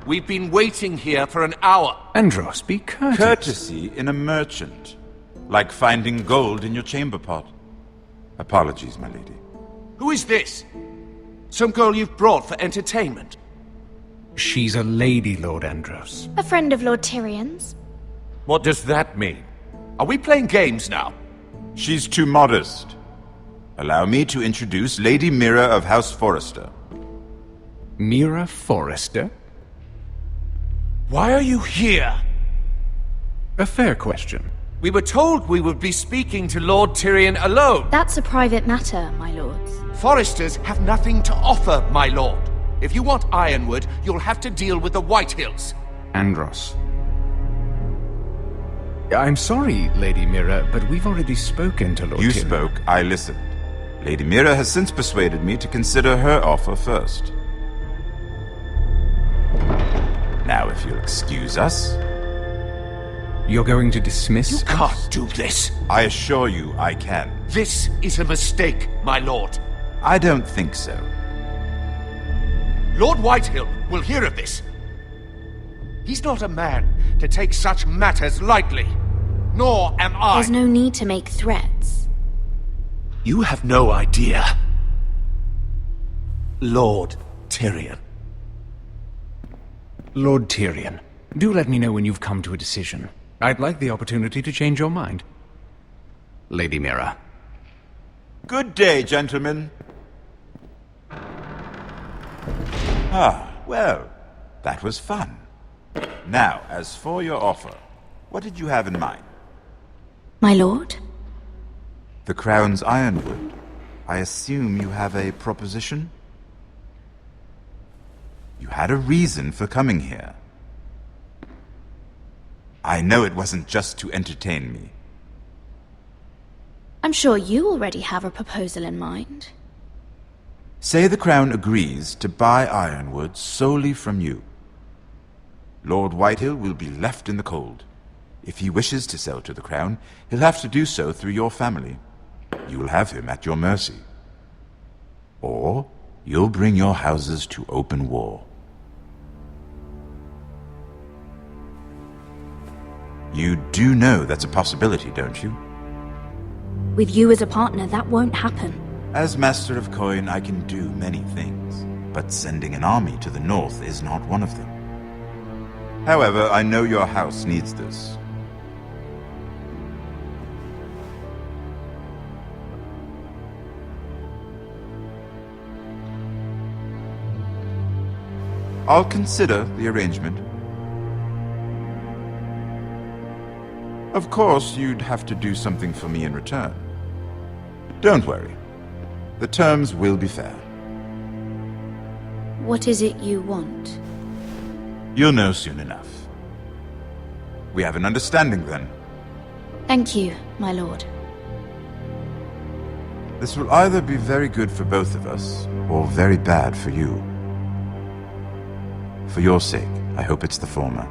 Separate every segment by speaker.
Speaker 1: We've been waiting here for an hour.
Speaker 2: Andros, be courteous.
Speaker 3: Courtesy in a merchant. Like finding gold in your chamber pot. Apologies, my lady.
Speaker 1: Who is this? Some girl you've brought for entertainment?
Speaker 2: She's a lady, Lord Andros.
Speaker 4: A friend of Lord Tyrion's.
Speaker 1: What does that mean? Are we playing games now?
Speaker 3: She's too modest. Allow me to introduce Lady Mira of House Forrester.
Speaker 2: Mira Forrester?
Speaker 1: Why are you here?
Speaker 2: A fair question.
Speaker 1: We were told we would be speaking to Lord Tyrion alone.
Speaker 4: That's a private matter, my lords.
Speaker 1: Foresters have nothing to offer, my lord. If you want Ironwood, you'll have to deal with the Whitehills.
Speaker 2: Andros. I'm sorry, Lady Mira, but we've already spoken to Lord
Speaker 3: You
Speaker 2: Tyrion.
Speaker 3: spoke, I listened. Lady Mira has since persuaded me to consider her offer first. Now, if you'll excuse us...
Speaker 2: You're going to dismiss
Speaker 1: You
Speaker 2: us?
Speaker 1: can't do this.
Speaker 3: I assure you I can.
Speaker 1: This is a mistake, my lord.
Speaker 3: I don't think so.
Speaker 1: Lord Whitehill will hear of this. He's not a man to take such matters lightly. Nor am I.
Speaker 4: There's no need to make threats.
Speaker 1: You have no idea. Lord Tyrion.
Speaker 2: Lord Tyrion, do let me know when you've come to a decision. I'd like the opportunity to change your mind. Lady Mira.
Speaker 3: Good day, gentlemen. Ah, well, that was fun. Now, as for your offer, what did you have in mind?
Speaker 4: My lord?
Speaker 3: The Crown's Ironwood. I assume you have a proposition? You had a reason for coming here. I know it wasn't just to entertain me.
Speaker 4: I'm sure you already have a proposal in mind.
Speaker 3: Say the Crown agrees to buy Ironwood solely from you. Lord Whitehill will be left in the cold. If he wishes to sell to the Crown, he'll have to do so through your family. You will have him at your mercy. Or you'll bring your houses to open war. You do know that's a possibility, don't you?
Speaker 4: With you as a partner, that won't happen.
Speaker 3: As Master of Coin, I can do many things, but sending an army to the north is not one of them. However, I know your house needs this. I'll consider the arrangement. Of course, you'd have to do something for me in return. Don't worry. The terms will be fair.
Speaker 4: What is it you want?
Speaker 3: You'll know soon enough. We have an understanding then.
Speaker 4: Thank you, my lord.
Speaker 3: This will either be very good for both of us, or very bad for you. For your sake, I hope it's the former.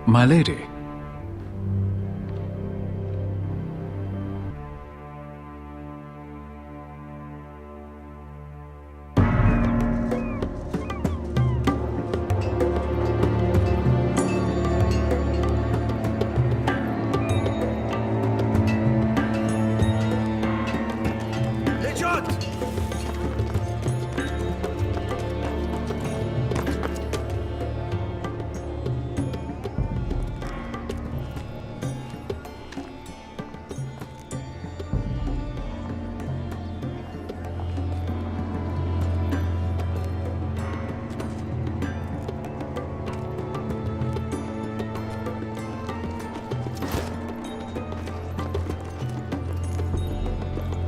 Speaker 2: My lady.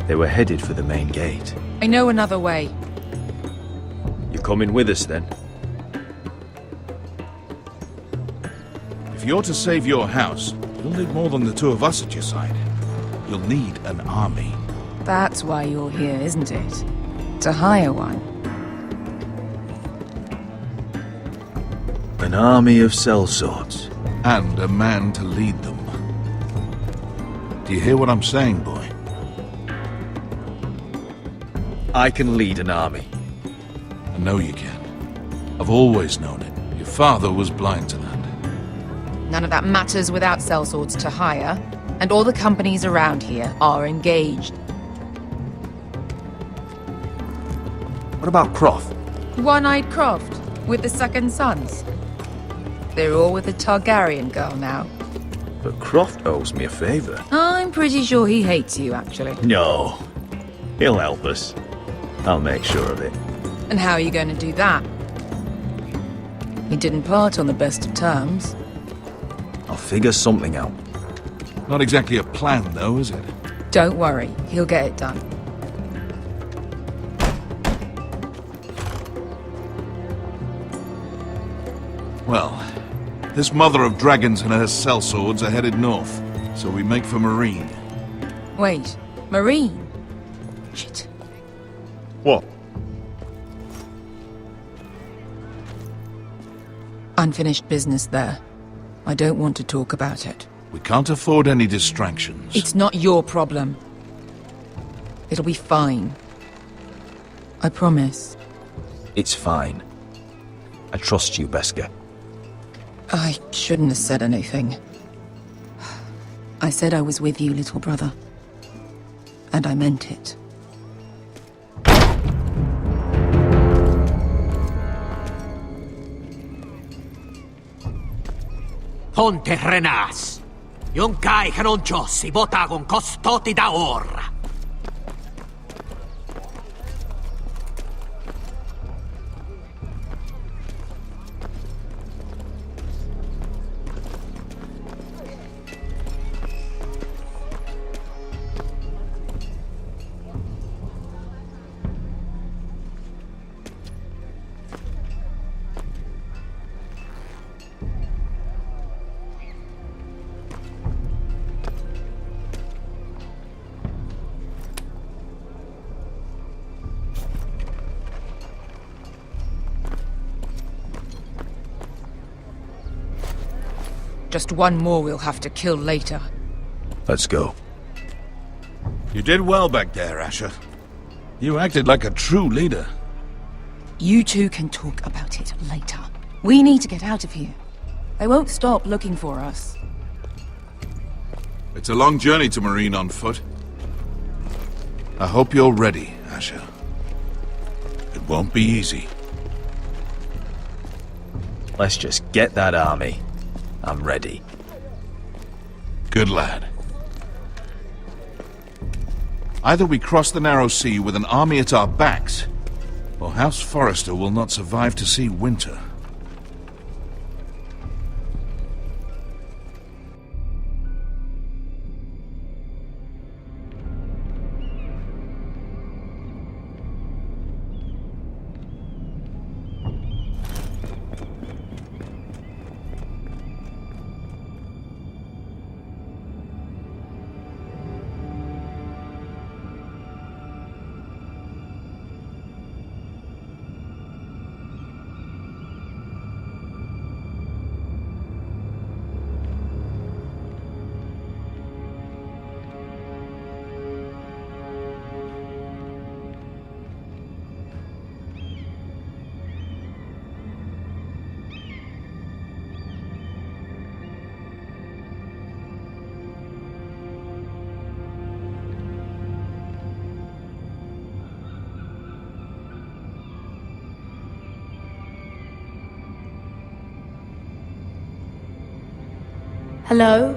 Speaker 5: They were headed for the main gate.
Speaker 6: I know another way.
Speaker 5: You're coming with us, then?
Speaker 7: If you're to save your house, you'll need more than the two of us at your side. You'll need an army.
Speaker 6: That's why you're here, isn't it? To hire one.
Speaker 5: An army of sellswords.
Speaker 7: And a man to lead them. Do you hear what I'm saying, boy?
Speaker 5: I can lead an army.
Speaker 7: I know you can. I've always known it. Your father was blind to that.
Speaker 6: None of that matters without sellswords to hire, and all the companies around here are engaged.
Speaker 5: What about Croft?
Speaker 6: One-eyed Croft, with the second sons. They're all with the Targaryen girl now.
Speaker 5: But Croft owes me a favor.
Speaker 6: I'm pretty sure he hates you, actually.
Speaker 5: No. He'll help us. I'll make sure of it.
Speaker 6: And how are you going to do that? We didn't part on the best of terms.
Speaker 5: I'll figure something out.
Speaker 7: Not exactly a plan, though, is it?
Speaker 6: Don't worry, he'll get it done.
Speaker 7: Well, this mother of dragons and her sellswords are headed north, so we make for Marine.
Speaker 6: Wait, Marine? Shit.
Speaker 5: What?
Speaker 6: Unfinished business there. I don't want to talk about it.
Speaker 7: We can't afford any distractions.
Speaker 6: It's not your problem. It'll be fine. I promise.
Speaker 5: It's fine. I trust you, Beskar.
Speaker 6: I shouldn't have said anything. I said I was with you, little brother. And I meant it.
Speaker 8: Ponte renas. Yung kai kanoncho si bota con costoti da ora.
Speaker 6: Just one more we'll have to kill later.
Speaker 5: Let's go.
Speaker 7: You did well back there, Asher. You acted like a true leader.
Speaker 6: You two can talk about it later. We need to get out of here. They won't stop looking for us.
Speaker 7: It's a long journey to Marine on foot. I hope you're ready, Asher. It won't be easy.
Speaker 5: Let's just get that army. I'm ready.
Speaker 7: Good lad. Either we cross the narrow sea with an army at our backs, or House Forrester will not survive to see winter.
Speaker 4: Hello?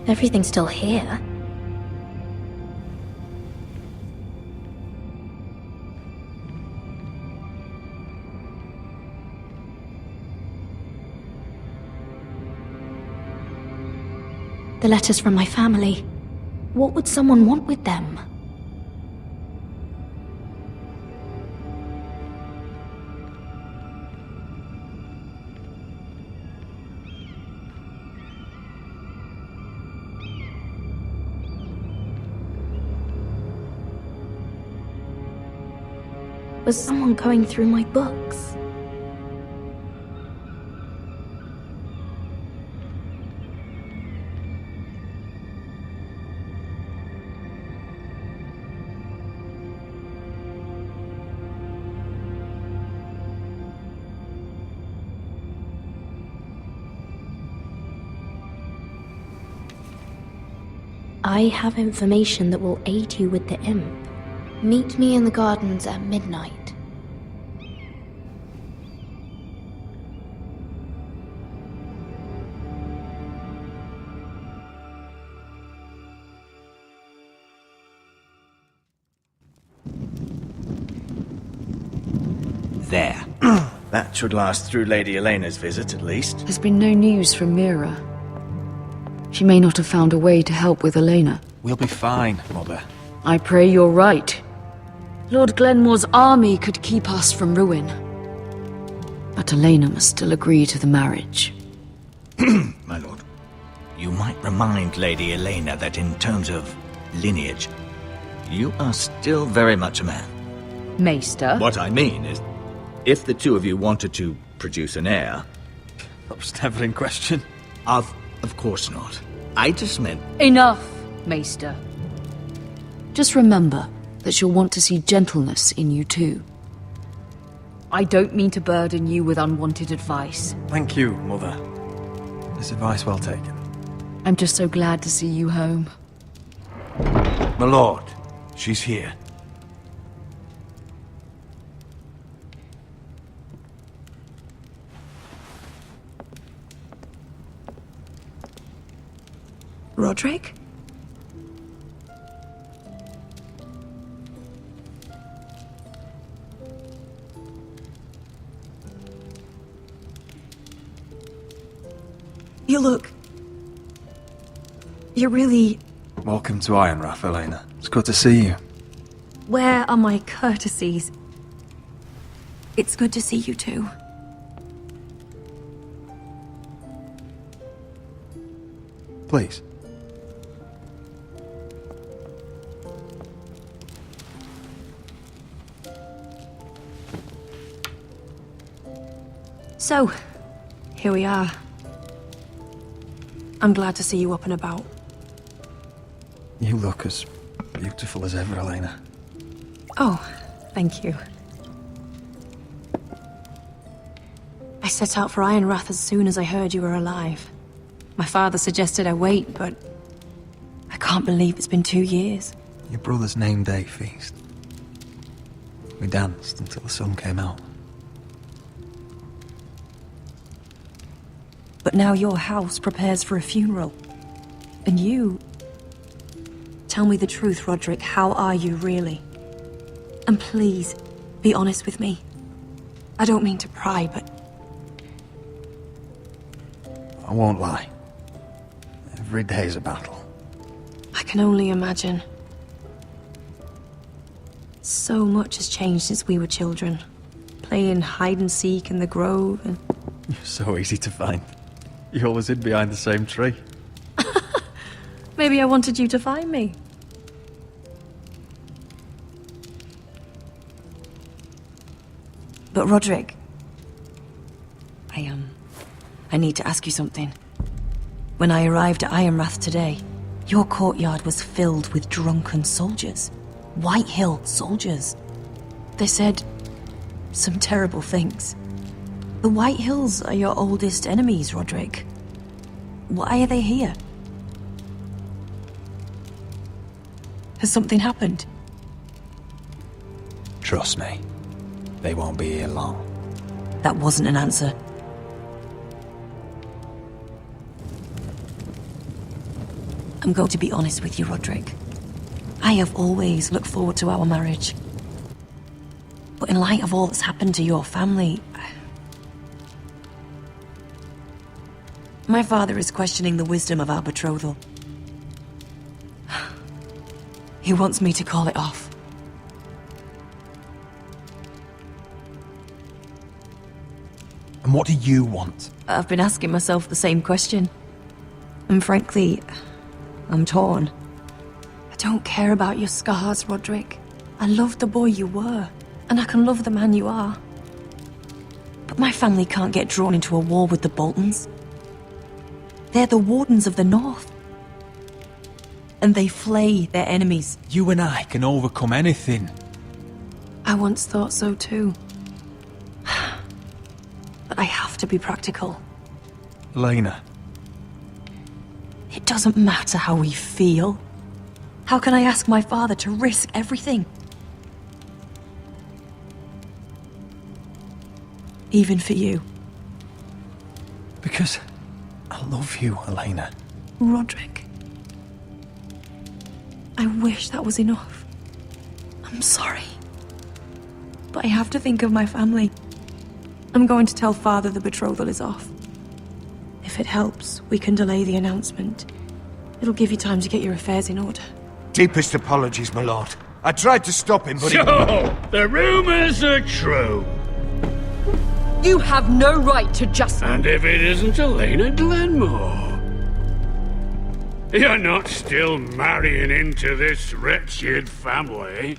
Speaker 4: Everything's still here. The letters from my family. What would someone want with them? Was someone going through my books? I have information that will aid you with the imp. Meet me in the gardens at midnight.
Speaker 9: There. That should last through Lady Elena's visit, at least.
Speaker 10: There's been no news from Mira. She may not have found a way to help with Elena.
Speaker 2: We'll be fine, Mother.
Speaker 10: I pray you're right. Lord Glenmore's army could keep us from ruin. But Elena must still agree to the marriage.
Speaker 9: My lord, you might remind Lady Elena that in terms of lineage, you are still very much a man.
Speaker 10: Maester?
Speaker 9: What I mean is, if the two of you wanted to produce an heir...
Speaker 2: That was never in question.
Speaker 9: Of course not. I just meant...
Speaker 10: Enough, Maester. Just remember that she'll want to see gentleness in you too. I don't mean to burden you with unwanted advice.
Speaker 2: Thank you, Mother. This advice well taken.
Speaker 10: I'm just so glad to see you home.
Speaker 1: My lord, she's here.
Speaker 6: Roderick? You look... You're really...
Speaker 2: Welcome to Ironrath, Elena. It's good to see you.
Speaker 6: Where are my courtesies? It's good to see you too.
Speaker 2: Please.
Speaker 6: So, here we are. I'm glad to see you up and about.
Speaker 2: You look as beautiful as ever, Elena.
Speaker 6: Oh, thank you. I set out for Ironrath as soon as I heard you were alive. My father suggested I wait, but I can't believe it's been 2 years.
Speaker 2: Your brother's name day feast. We danced until the sun came out.
Speaker 6: But now your house prepares for a funeral. And you... Tell me the truth, Roderick. How are you, really? And please, be honest with me. I don't mean to pry, but...
Speaker 2: I won't lie. Every day's a battle.
Speaker 6: I can only imagine. So much has changed since we were children. Playing hide and seek in the grove and...
Speaker 2: You're so easy to find. You always hid behind the same tree.
Speaker 6: Maybe I wanted you to find me. But Roderick... I need to ask you something. When I arrived at Ironrath today, your courtyard was filled with drunken soldiers. White Hill soldiers. They said some terrible things. The White Hills are your oldest enemies, Roderick. Why are they here? Has something happened?
Speaker 2: Trust me, they won't be here long.
Speaker 6: That wasn't an answer. I'm going to be honest with you, Roderick. I have always looked forward to our marriage. But in light of all that's happened to your family... My father is questioning the wisdom of our betrothal. He wants me to call it off.
Speaker 11: And what do you want?
Speaker 6: I've been asking myself the same question. And frankly, I'm torn. I don't care about your scars, Roderick. I love the boy you were, and I can love the man you are. But my family can't get drawn into a war with the Boltons. They're the Wardens of the North. And they flay their enemies.
Speaker 11: You and I can overcome anything.
Speaker 6: I once thought so too. But I have to be practical.
Speaker 11: Elena.
Speaker 6: It doesn't matter how we feel. How can I ask my father to risk everything? Even for you.
Speaker 11: Because I love you, Elena.
Speaker 6: Roderick. I wish that was enough. I'm sorry. But I have to think of my family. I'm going to tell Father the betrothal is off. If it helps, we can delay the announcement. It'll give you time to get your affairs in order.
Speaker 1: Deepest apologies, my lord. I tried to stop him, but
Speaker 12: So, the rumors are true.
Speaker 10: You have no right to just...
Speaker 12: And if it isn't Elena Glenmore? You're not still marrying into this wretched family?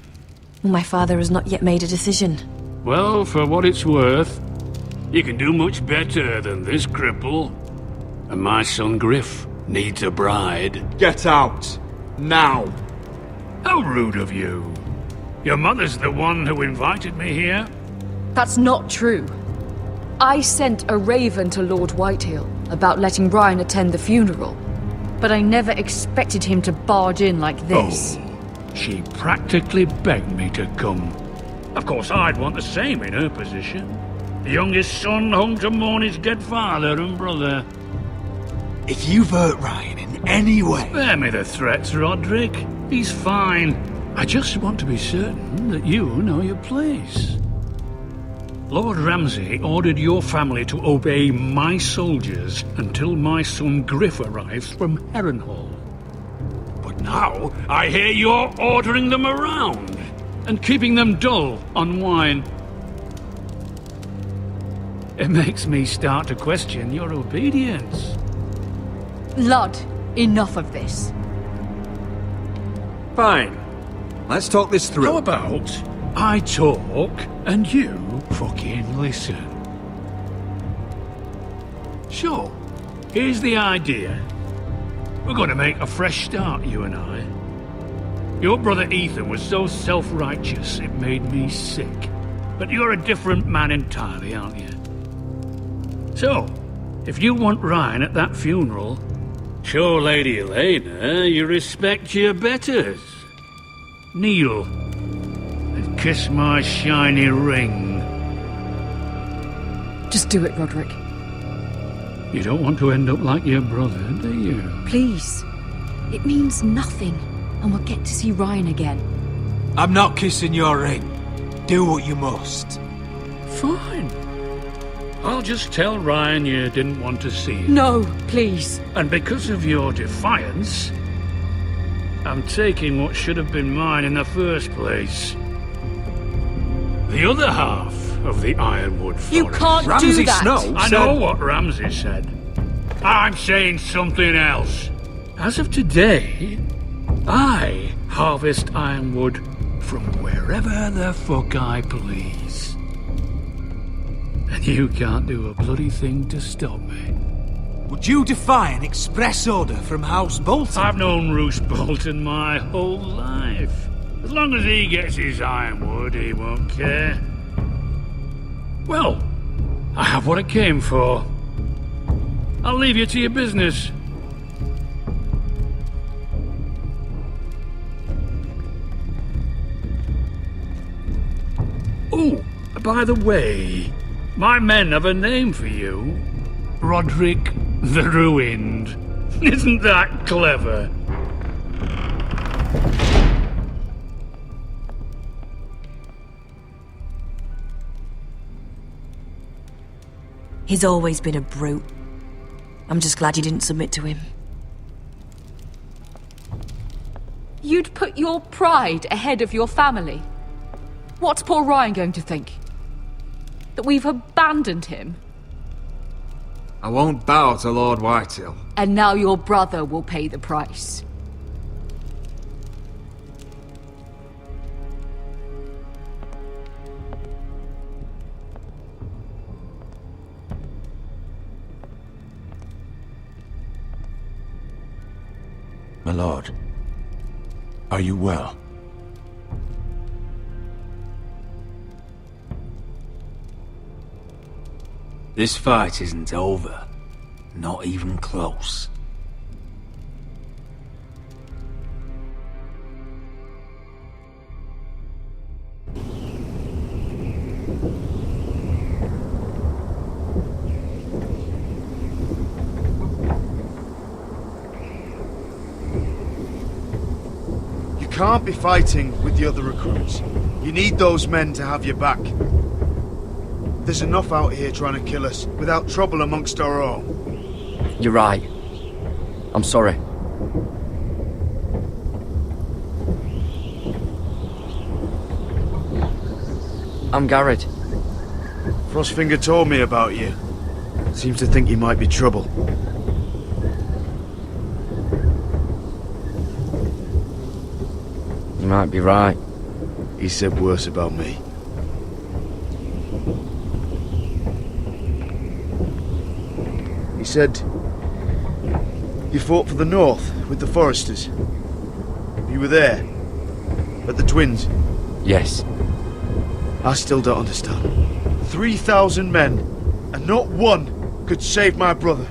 Speaker 6: My father has not yet made a decision.
Speaker 12: Well, for what it's worth, you can do much better than this cripple. And my son Griff needs a bride.
Speaker 13: Get out. Now.
Speaker 12: How rude of you. Your mother's the one who invited me here.
Speaker 10: That's not true. I sent a raven to Lord Whitehill about letting Brian attend the funeral. But I never expected him to barge in like this.
Speaker 12: Oh, she practically begged me to come. Of course, I'd want the same in her position. The youngest son home to mourn his dead father and brother.
Speaker 13: If you've hurt Ryan in any way...
Speaker 12: Spare me the threats, Roderick. He's fine. I just want to be certain that you know your place. Lord Ramsay ordered your family to obey my soldiers until my son Griff arrives from Harrenhal. But now I hear you're ordering them around and keeping them dull on wine. It makes me start to question your obedience.
Speaker 10: Lud, enough of this.
Speaker 13: Fine. Let's talk this through.
Speaker 12: How about I talk and you fucking listen? Sure. Here's the idea. We're going to make a fresh start, you and I. Your brother Ethan was so self-righteous it made me sick. But you're a different man entirely, aren't you? So, if you want Ryan at that funeral, show Lady Elena you respect your betters. Kneel and kiss my shiny ring.
Speaker 10: Just do it, Roderick.
Speaker 12: You don't want to end up like your brother, do you?
Speaker 10: Please. It means nothing, and we'll get to see Ryan again.
Speaker 13: I'm not kissing your ring. Do what you must.
Speaker 12: Fine. I'll just tell Ryan you didn't want to see him.
Speaker 10: No, please.
Speaker 12: And because of your defiance, I'm taking what should have been mine in the first place. The other half of the Ironwood Forest.
Speaker 10: You can't
Speaker 13: Ramsay
Speaker 10: do that!
Speaker 13: Snow
Speaker 12: I
Speaker 13: said...
Speaker 12: know what Ramsay said. I'm saying something else. As of today, I harvest ironwood from wherever the fuck I please. And you can't do a bloody thing to stop me.
Speaker 13: Would you defy an express order from House Bolton?
Speaker 12: I've known Roose Bolton my whole life. As long as he gets his ironwood, he won't care. Well, I have what I came for. I'll leave you to your business. Oh, by the way, my men have a name for you. Roderick the Ruined. Isn't that clever?
Speaker 6: He's always been a brute. I'm just glad you didn't submit to him.
Speaker 10: You'd put your pride ahead of your family? What's poor Ryan going to think? That we've abandoned him?
Speaker 13: I won't bow to Lord Whitehill.
Speaker 10: And now your brother will pay the price.
Speaker 11: My lord, are you well?
Speaker 13: This fight isn't over. Not even close.
Speaker 14: You can't be fighting with the other recruits. You need those men to have your back. There's enough out here trying to kill us, without trouble amongst our own.
Speaker 15: You're right. I'm sorry. I'm Garrett.
Speaker 14: Frostfinger told me about you. Seems to think you might be trouble.
Speaker 15: You might be right.
Speaker 14: He said worse about me. He said you fought for the North with the Forresters. You were there, at the Twins.
Speaker 15: Yes.
Speaker 14: I still don't understand. 3,000 men, and not one could save my brother.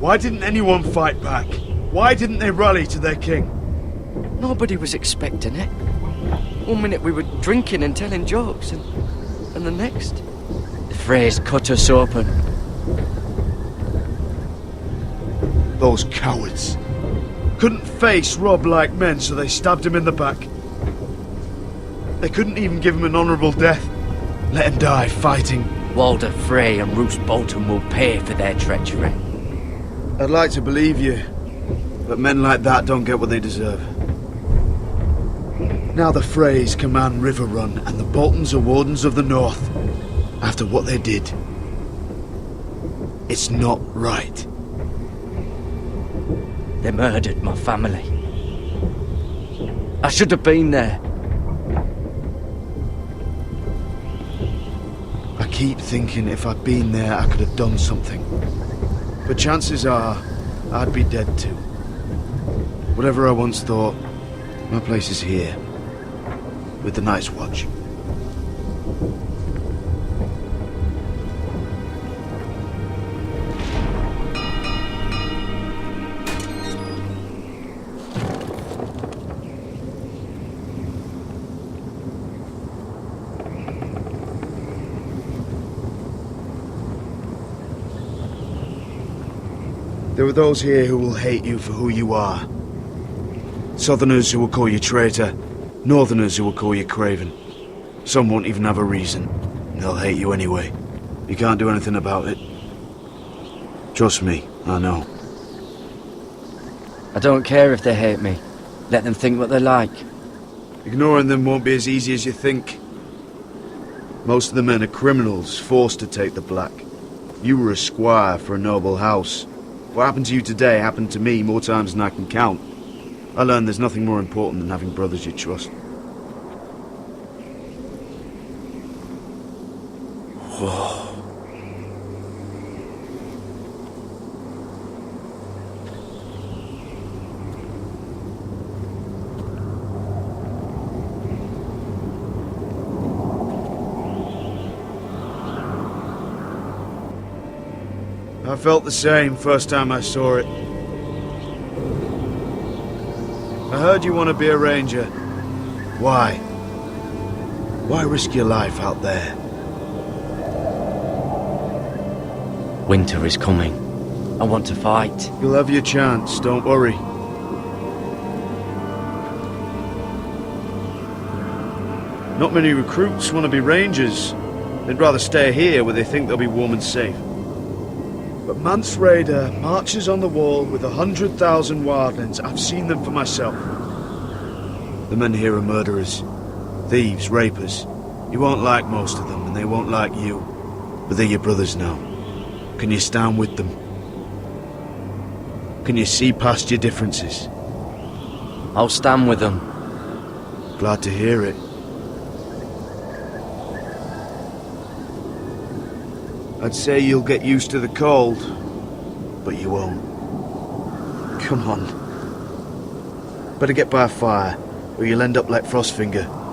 Speaker 14: Why didn't anyone fight back? Why didn't they rally to their king?
Speaker 15: Nobody was expecting it. One minute we were drinking and telling jokes, and the next... The Freys cut us open.
Speaker 14: Those cowards. Couldn't face Rob like men, so they stabbed him in the back. They couldn't even give him an honourable death. Let him die fighting.
Speaker 15: Walder Frey and Roose Bolton will pay for their treachery.
Speaker 14: I'd like to believe you, but men like that don't get what they deserve. Now the Freys command River Run, and the Boltons are Wardens of the North. After what they did, it's not right.
Speaker 15: They murdered my family. I should have been there.
Speaker 14: I keep thinking if I'd been there, I could have done something. But chances are, I'd be dead too. Whatever I once thought, my place is here, with the Night's Watch. There are those here who will hate you for who you are. Southerners who will call you traitor, Northerners who will call you craven. Some won't even have a reason. They'll hate you anyway. You can't do anything about it. Trust me, I know.
Speaker 15: I don't care if they hate me. Let them think what they like.
Speaker 14: Ignoring them won't be as easy as you think. Most of the men are criminals, forced to take the black. You were a squire for a noble house. What happened to you today happened to me more times than I can count. I learned there's nothing more important than having brothers you trust.
Speaker 15: Whoa.
Speaker 14: I felt the same first time I saw it. I heard you want to be a ranger. Why? Why risk your life out there?
Speaker 15: Winter is coming. I want to fight.
Speaker 14: You'll have your chance, don't worry. Not many recruits want to be rangers. They'd rather stay here where they think they'll be warm and safe. But Mance Rayder marches on the wall with 100,000 wildlings. I've seen them for myself. The men here are murderers, thieves, rapers. You won't like most of them, and they won't like you. But they're your brothers now. Can you stand with them? Can you see past your differences?
Speaker 15: I'll stand with them.
Speaker 14: Glad to hear it. I'd say you'll get used to the cold, but you won't. Come on. Better get by a fire, or you'll end up like Frostfinger.